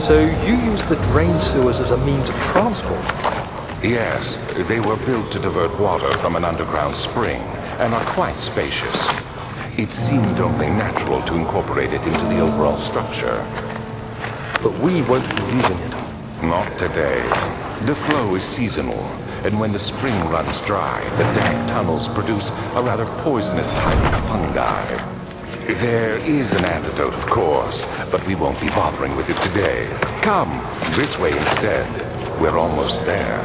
So you use the drain sewers as a means of transport? Yes, they were built to divert water from an underground spring and are quite spacious. It seemed only natural to incorporate it into the overall structure. But we won't be using it. Not today. The flow is seasonal, and when the spring runs dry, the damp tunnels produce a rather poisonous type of fungi. There is an antidote, of course, but we won't be bothering with it today. Come, this way instead. We're almost there.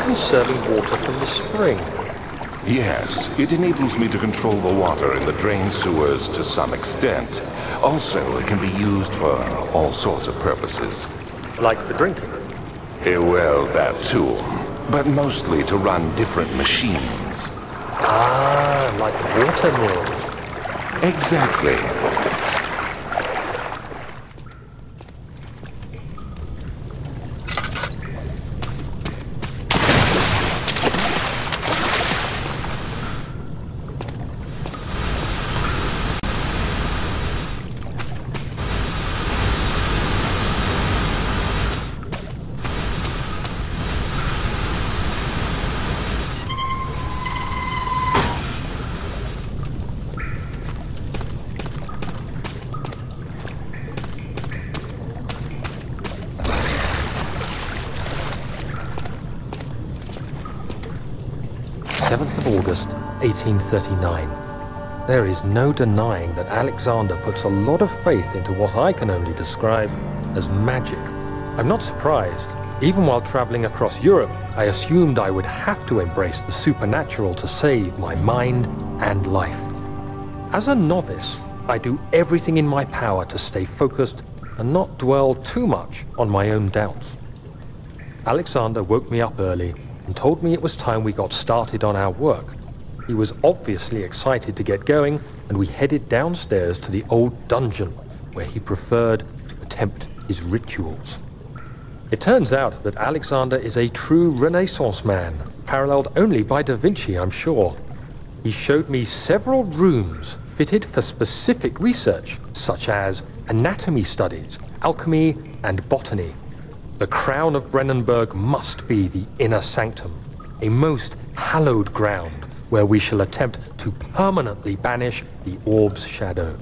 Conserving water from the spring. Yes, it enables me to control the water in the drain sewers to some extent. Also, it can be used for all sorts of purposes. Like for drinking? Well, that too. But mostly to run different machines. Ah, like water mills. Exactly. August 1839. There is no denying that Alexander puts a lot of faith into what I can only describe as magic. I'm not surprised. Even while traveling across Europe, I assumed I would have to embrace the supernatural to save my mind and life. As a novice, I do everything in my power to stay focused and not dwell too much on my own doubts. Alexander woke me up early and told me it was time we got started on our work. He was obviously excited to get going, and we headed downstairs to the old dungeon where he preferred to attempt his rituals. It turns out that Alexander is a true Renaissance man, paralleled only by Da Vinci, I'm sure. He showed me several rooms fitted for specific research, such as anatomy studies, alchemy, and botany. The crown of Brennenburg must be the inner sanctum, a most hallowed ground where we shall attempt to permanently banish the orb's shadow.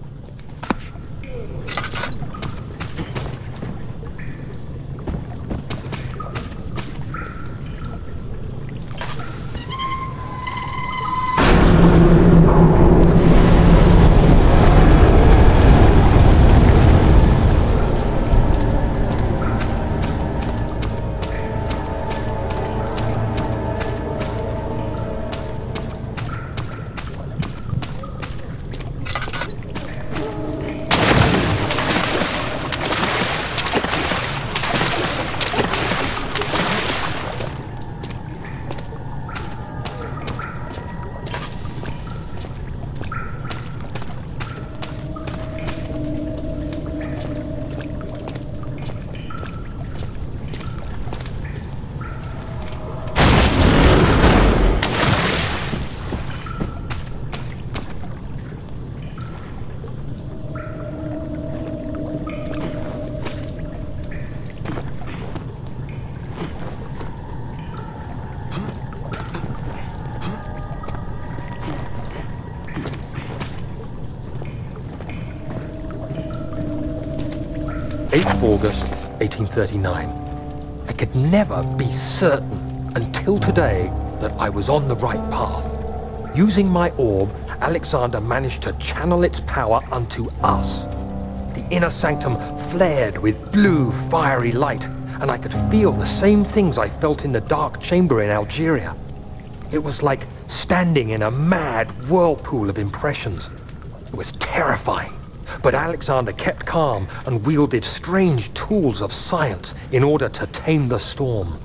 8th of August, 1839. I could never be certain until today that I was on the right path. Using my orb, Alexander managed to channel its power unto us. The inner sanctum flared with blue, fiery light, and I could feel the same things I felt in the dark chamber in Algeria. It was like standing in a mad whirlpool of impressions. It was terrifying, but Alexander kept calm and wielded strange tools of science in order to tame the storm.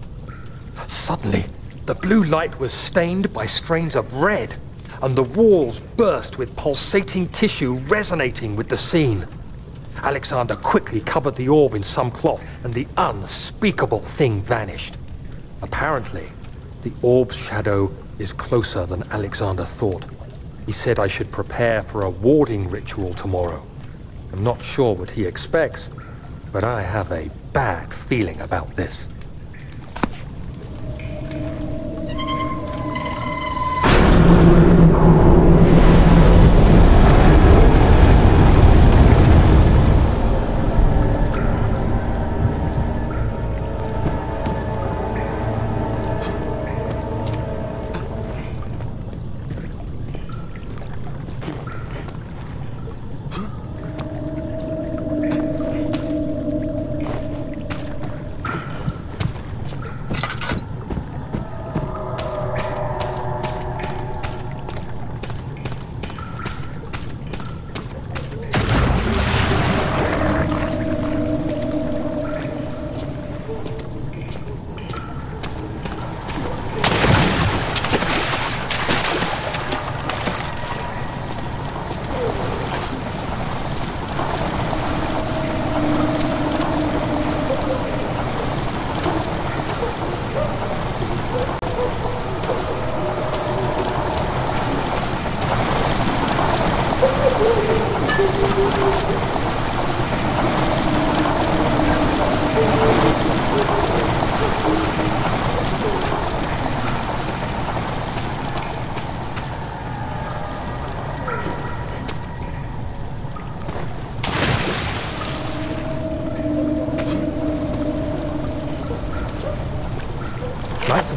Suddenly, the blue light was stained by strains of red, and the walls burst with pulsating tissue resonating with the scene. Alexander quickly covered the orb in some cloth, and the unspeakable thing vanished. Apparently, the orb's shadow is closer than Alexander thought. He said I should prepare for a warding ritual tomorrow. I'm not sure what he expects, but I have a bad feeling about this.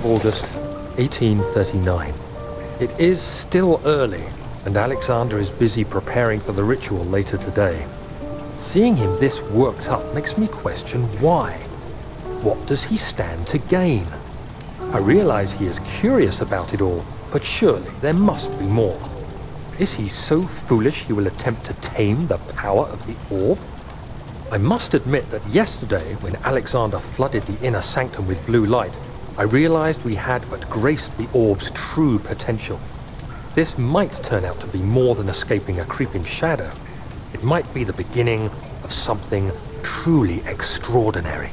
August 1839. It is still early, and Alexander is busy preparing for the ritual later today. Seeing him this worked up makes me question why. What does he stand to gain? I realize he is curious about it all, but surely there must be more. Is he so foolish he will attempt to tame the power of the orb? I must admit that yesterday, when Alexander flooded the inner sanctum with blue light, I realized we had but graced the orb's true potential. This might turn out to be more than escaping a creeping shadow. It might be the beginning of something truly extraordinary.